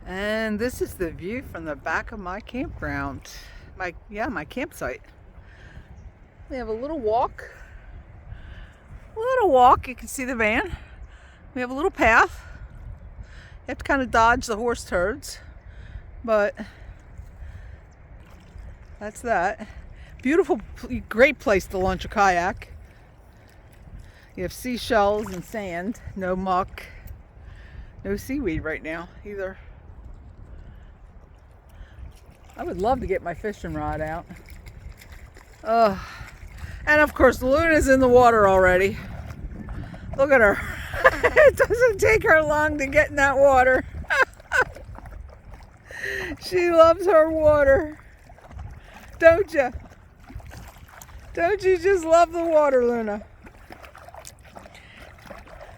And this is the view from the back of my campground. My campsite. We have a little walk. You can see the van. We have a little path. You have to kind of dodge the horse turds, but that's that. Beautiful, great place to launch a kayak. You have seashells and sand, no muck, no seaweed right now either. I would love to get my fishing rod out. And of course, Luna's in the water already. Look at her. It doesn't take her long to get in that water. She loves her water. Don't you? Don't you just love the water, Luna?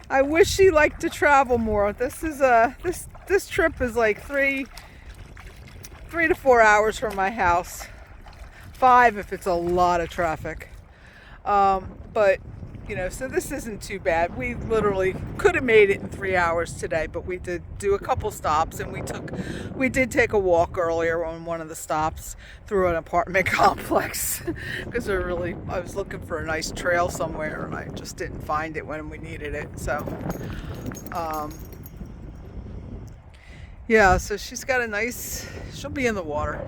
I wish she liked to travel more. This trip is like three to 4 hours from my house. 5 if it's a lot of traffic. But so this isn't too bad. We literally could have made it in 3 hours today, but we did do a couple stops, and we did take a walk earlier on one of the stops through an apartment complex because I was looking for a nice trail somewhere, and I just didn't find it when we needed it. So yeah, so she's got she'll be in the water.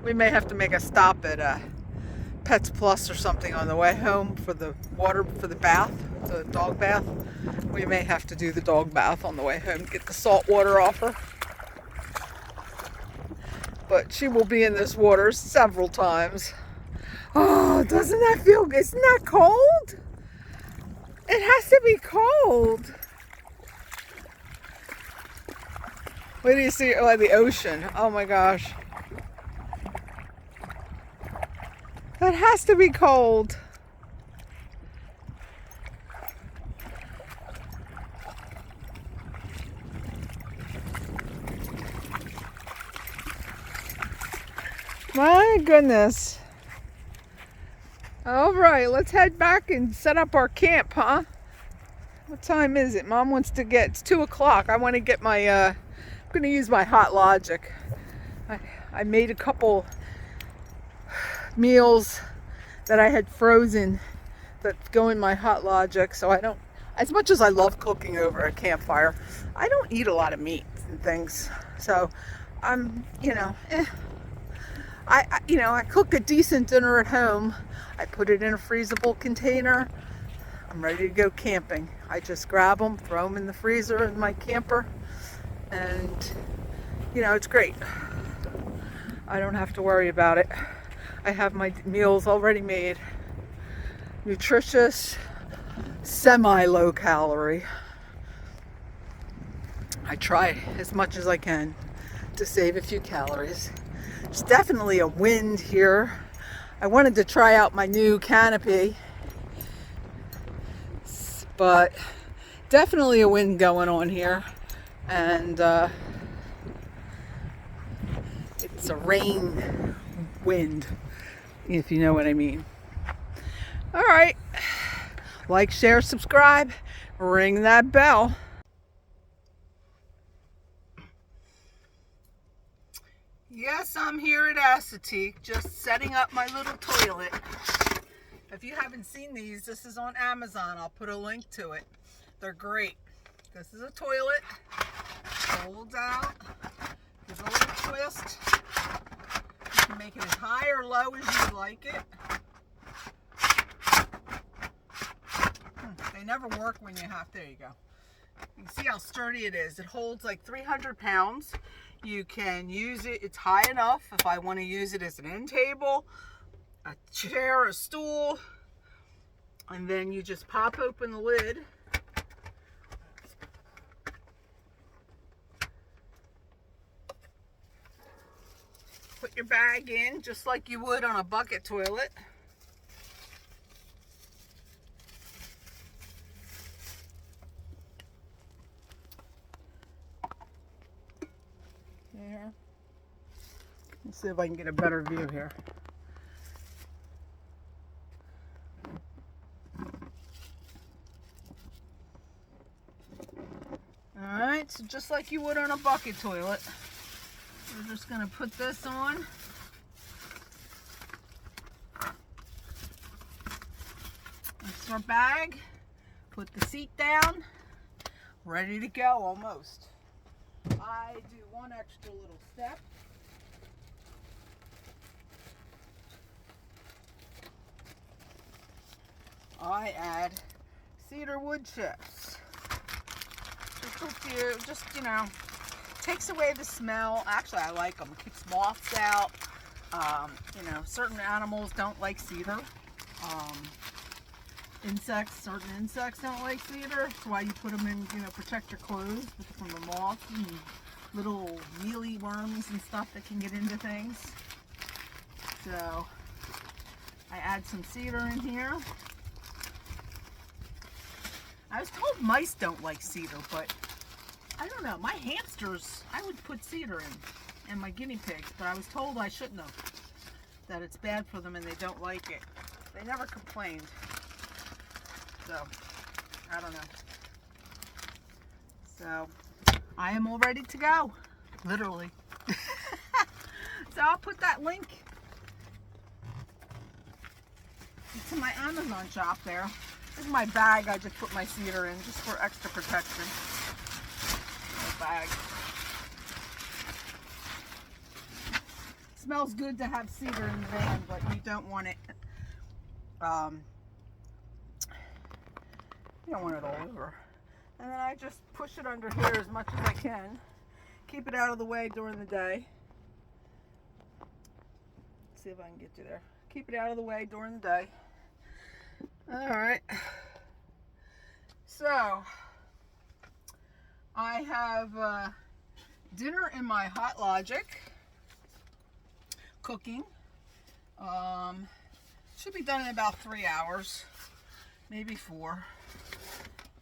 We may have to make a stop at Pets Plus or something on the way home for the bath, the dog bath. We may have to do the dog bath on the way home, get the salt water off her. But she will be in this water several times. Oh, isn't that cold? It has to be cold. Wait till you see the ocean. Oh my gosh. That has to be cold. My goodness. All right, let's head back and set up our camp, huh? What time is it? Mom wants to it's 2 o'clock. I want to get I'm going to use my Hot Logic. I made a couple meals that I had frozen that go in my Hot Logic, so I don't, as much as I love cooking over a campfire, I don't eat a lot of meat and things. So I cook a decent dinner at home. I put it in a freezable container. I'm ready to go camping. I just grab them, throw them in the freezer in my camper, and it's great. I don't have to worry about it. I have my meals already made. Nutritious, semi-low calorie. I try as much as I can to save a few calories. There's definitely a wind here. I wanted to try out my new canopy, but definitely a wind going on here, and it's a rain wind, if you know what I mean. All right, like, share, subscribe, ring that bell. Yes, I'm here at Assateague, just setting up my little toilet. If you haven't seen these, this is on Amazon. I'll put a link to it. They're great. This is a toilet. Folds out. Gives a little twist. You can make it as high or low as you like it. They never work when you have. There you go. You can see how sturdy it is. It holds like 300 pounds. You can use it. It's high enough if I want to use it as an end table, a chair, a stool, and then you just pop open the lid. Put your bag in just like you would on a bucket toilet. There. Let's see if I can get a better view here. All right. it, so just like you would on a bucket toilet. We're just going to put this on. That's our bag. Put the seat down. Ready to go almost. I do one extra little step. I add cedar wood chips. Just a few, just, you know, takes away the smell. Actually, I like them. Keeps moths out. You know, certain animals don't like cedar. Certain insects don't like cedar. That's why you put them in, you know, protect your clothes from the moths and little mealy worms and stuff that can get into things. So I add some cedar in here. I was told mice don't like cedar, but I don't know. My hamsters, I would put cedar in, and my guinea pigs, but I was told I shouldn't have. That it's bad for them and they don't like it. They never complained. So, I don't know. So, I am all ready to go. Literally. So, I'll put that link to my Amazon shop there. This is my bag. I just put my cedar in just for extra protection. My bag. Smells good to have cedar in the van, but you don't want it. You don't want it all over. And then I just push it under here as much as I can. Keep it out of the way during the day. See if I can get you there. Keep it out of the way during the day. Alright. So, I have dinner in my Hot Logic. Cooking. Should be done in about 3 hours. Maybe 4.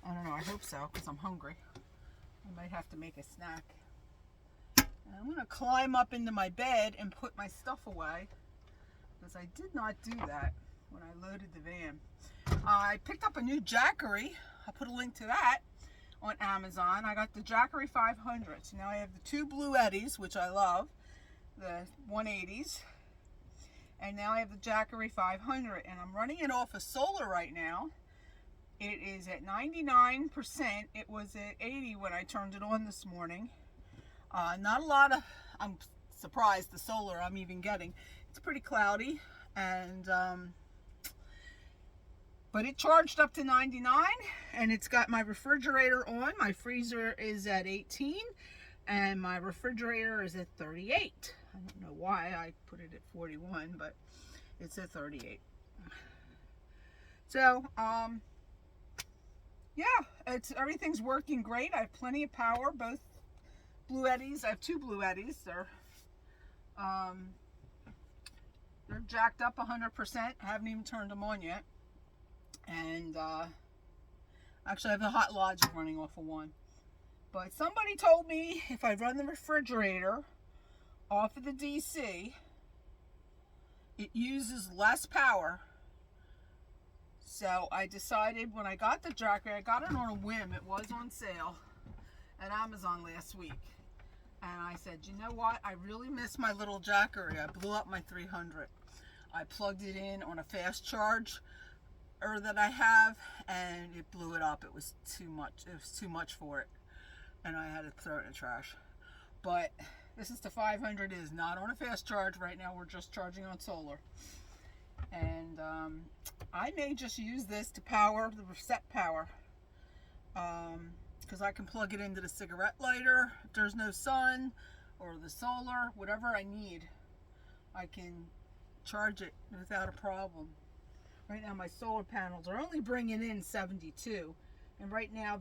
I don't know, I hope so, because I'm hungry. I might have to make a snack. And I'm going to climb up into my bed and put my stuff away, because I did not do that when I loaded the van. I picked up a new Jackery. I'll put a link to that on Amazon. I got the Jackery 500. So now I have the 2 Bluettis, which I love, the 180s. And now I have the Jackery 500, and I'm running it off of solar right now. It is at 99%. It was at 80 when I turned it on this morning. Not a lot of, I'm surprised the solar I'm even getting. It's pretty cloudy, and but it charged up to 99, and it's got my refrigerator on. My freezer is at 18, and my refrigerator is at 38. I don't know why I put it at 41, but it's at 38. So, yeah, everything's working great. I have plenty of power, both Bluettis. I have 2 Bluettis. They're jacked up 100%. I haven't even turned them on yet. And actually, I have a Hot Logic running off of one. But somebody told me if I run the refrigerator off of the DC, it uses less power. So I decided when I got the Jackery, I got it on a whim. It was on sale at Amazon last week. And I said, you know what? I really miss my little Jackery. I blew up my 300. I plugged it in on a fast charge that I have, and it blew it up. It was too much. It was too much for it. And I had to throw it in the trash. But this is the 500. It is not on a fast charge right now. We're just charging on solar. And I may just use this to power the set power, because I can plug it into the cigarette lighter if there's no sun, or the solar, whatever I need. I can charge it without a problem. Right now my solar panels are only bringing in 72, and right now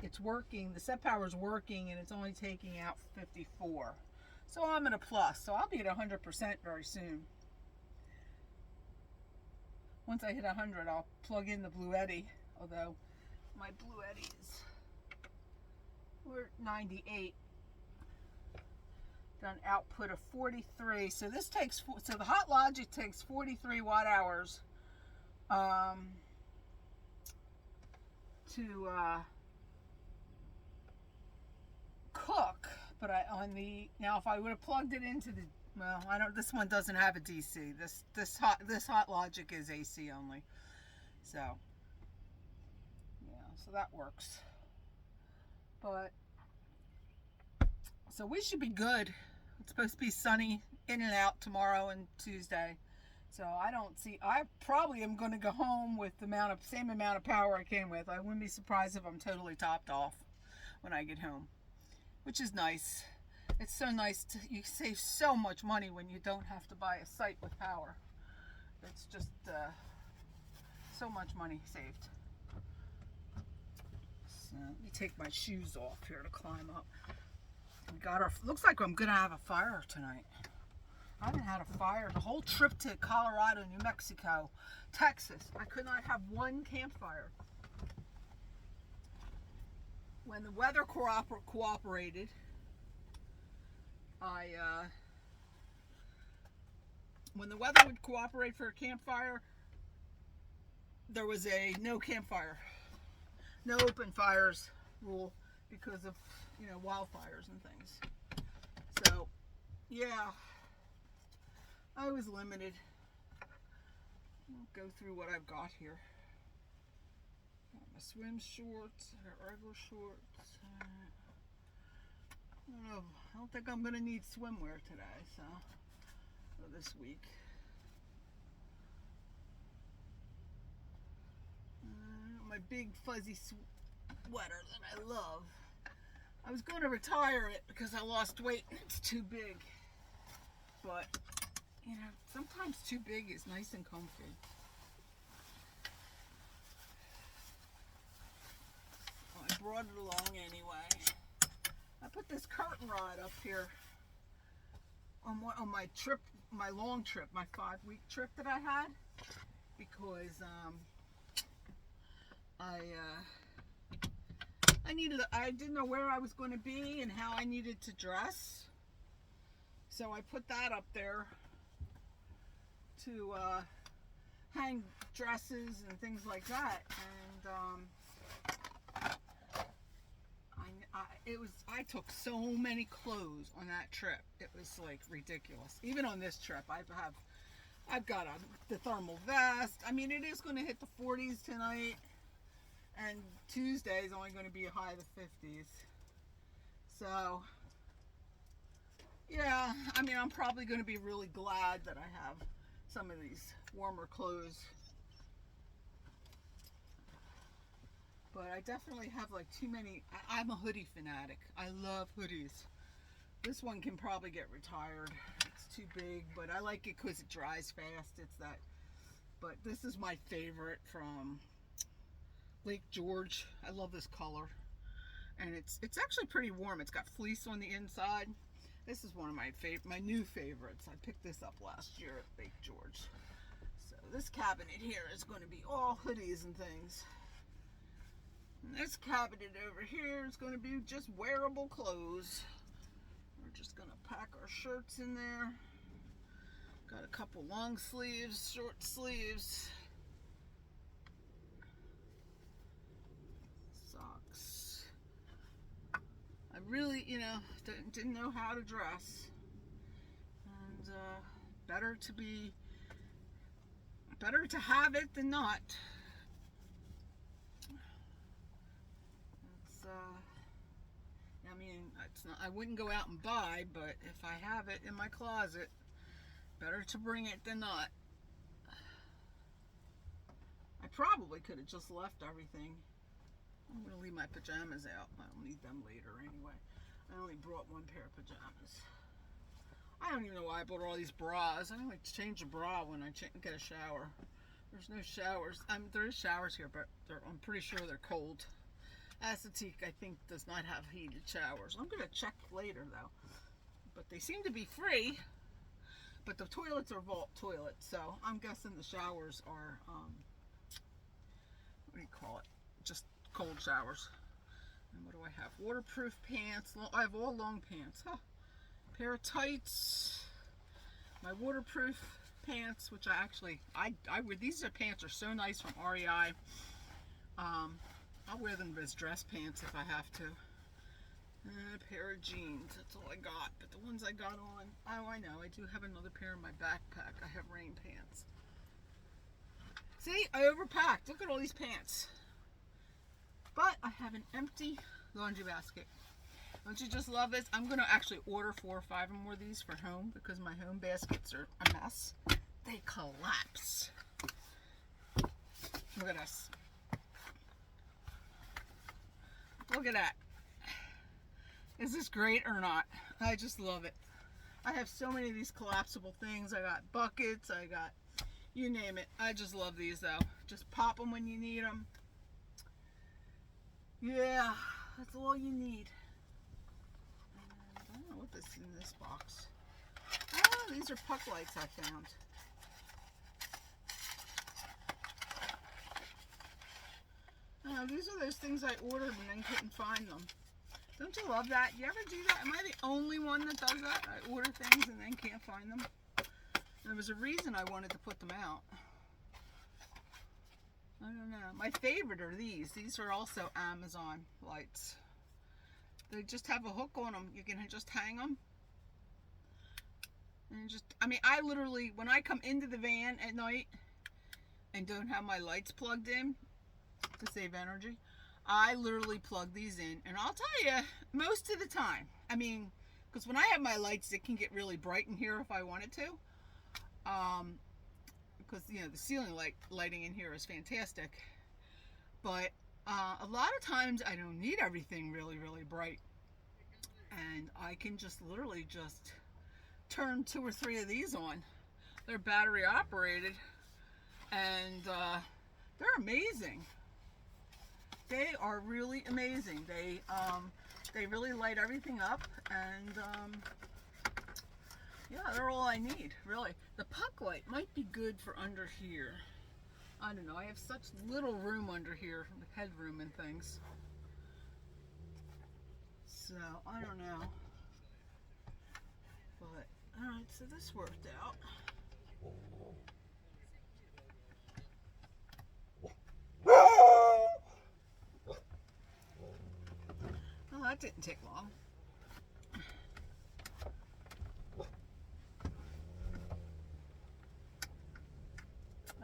it's working. The set power is working, and it's only taking out 54. So I'm at a plus. So I'll be at 100% very soon. Once I hit 100, I'll plug in the Bluetti, although my Bluettis were 98. Got an output of 43. So this takes, so the Hot Logic takes 43 watt hours to but now if I would have plugged it into the, well, I don't, this one doesn't have a DC. This Hot Logic is AC only. So yeah, so that works. But so we should be good. It's supposed to be sunny in and out tomorrow and Tuesday. So I probably am going to go home with the same amount of power I came with. I wouldn't be surprised if I'm totally topped off when I get home, which is nice. It's so nice you save so much money when you don't have to buy a site with power. It's just so much money saved. So let me take my shoes off here to climb up. Looks like I'm gonna have a fire tonight. I haven't had a fire the whole trip to Colorado, New Mexico, Texas. I could not have one campfire. When the weather cooperated, when the weather would cooperate for a campfire, there was a no campfire, no open fires rule because of, wildfires and things. So, yeah, I was limited. I'll go through what I've got here. Got my swim shorts, regular shorts. I don't think I'm going to need swimwear today, or this week. My big fuzzy sweater that I love. I was going to retire it because I lost weight and it's too big. But, sometimes too big is nice and comfy. Well, I brought it along anyway. I put this curtain rod up here on my trip, my long trip, my 5-week trip that I had, because I didn't know where I was going to be and how I needed to dress, so I put that up there to hang dresses and things like that. And I took so many clothes on that trip. It was like ridiculous. Even on this trip, I've got the thermal vest. I mean, it is going to hit the 40s tonight, and Tuesday is only going to be a high of the 50s. So, yeah, I mean, I'm probably going to be really glad that I have some of these warmer clothes. But I definitely have like too many. I'm a hoodie fanatic. I love hoodies. This one can probably get retired. It's too big, but I like it because it dries fast. But this is my favorite from Lake George. I love this color. And it's actually pretty warm. It's got fleece on the inside. This is one of my new favorites. I picked this up last year at Lake George. So this cabinet here is going to be all hoodies and things. And this cabinet over here is going to be just wearable clothes. We're just going to pack our shirts in there. Got a couple long sleeves, short sleeves. Socks. I really, didn't know how to dress. And better to have it than not. I mean, it's not, I wouldn't go out and buy, but if I have it in my closet, better to bring it than not. I probably could have just left everything. I'm going to leave my pajamas out. I'll need them later anyway. I only brought one pair of pajamas. I don't even know why I bought all these bras. I only change a bra when I get a shower. There's no showers. There is showers here, but I'm pretty sure they're cold. Assateague, I think, does not have heated showers. I'm going to check later, though. But they seem to be free. But the toilets are vault toilets, so I'm guessing the showers are, what do you call it? Just cold showers. And what do I have? Waterproof pants. I have all long pants. Huh. Pair of tights. My waterproof pants, which I wear. These pants are so nice from REI. I'll wear them as dress pants if I have to. And a pair of jeans. That's all I got. But the ones I got on, oh, I know. I do have another pair in my backpack. I have rain pants. See, I overpacked. Look at all these pants. But I have an empty laundry basket. Don't you just love this? I'm going to actually order 4 or 5 more of these for home because my home baskets are a mess. They collapse. Look at this. Look at that. Is this great or not? I just love it. I have so many of these collapsible things. I got buckets. I got, you name it. I just love these though. Just pop them when you need them. Yeah, that's all you need. I don't know what this is in this box. Oh, these are puck lights I found. Oh, these are those things I ordered and then couldn't find them. Don't you love that? You ever do that? Am I the only one that does that? I order things and then can't find them. There was a reason I wanted to put them out. I don't know. My favorite are these. These are also Amazon lights. They just have a hook on them. You can just hang them. And just, I mean, I literally, when I come into the van at night and don't have my lights plugged in to save energy, I literally plug these in. And I'll tell you, most of the time, I mean, because when I have my lights, it can get really bright in here if I wanted to. Because, you know, the ceiling lighting in here is fantastic. But a lot of times I don't need everything really, really bright. And I can just literally just turn 2 or 3 of these on. They're battery operated. And they're amazing. They are really amazing. They really light everything up. And yeah, they're all I need, really. The puck light might be good for under here. I don't know. I have such little room under here, headroom and things. So, I don't know. But, alright, so this worked out. Well, that didn't take long.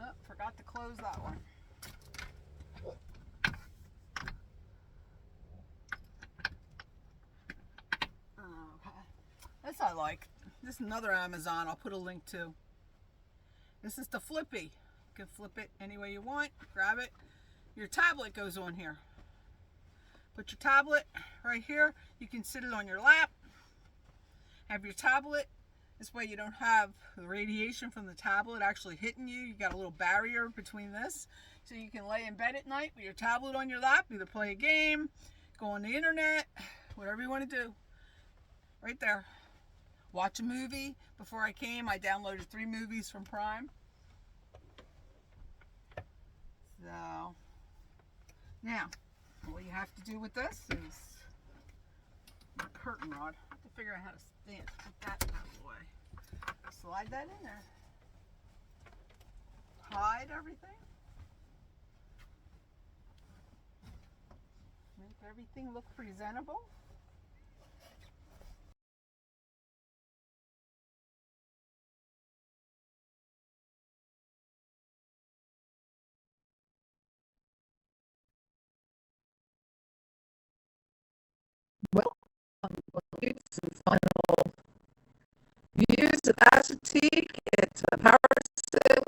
Oh, forgot to close that one. Okay. This I like. This is another Amazon. I'll put a link to. This is the Flippy. You can flip it any way you want. Grab it. Your tablet goes on here. Put your tablet right here. You can sit it on your lap. Have your tablet. This way you don't have the radiation from the tablet actually hitting you. You got a little barrier between this. So you can lay in bed at night with your tablet on your lap. Either play a game, go on the internet, whatever you want to do. Right there. Watch a movie. Before I came, I downloaded 3 movies from Prime. So, now, what you have to do with this is my curtain rod. I have to figure out how to stand, put that out of the way. Slide that in there. Hide everything. Make everything look presentable. Well, we'll do some final views of Assateague. It's a power sailor,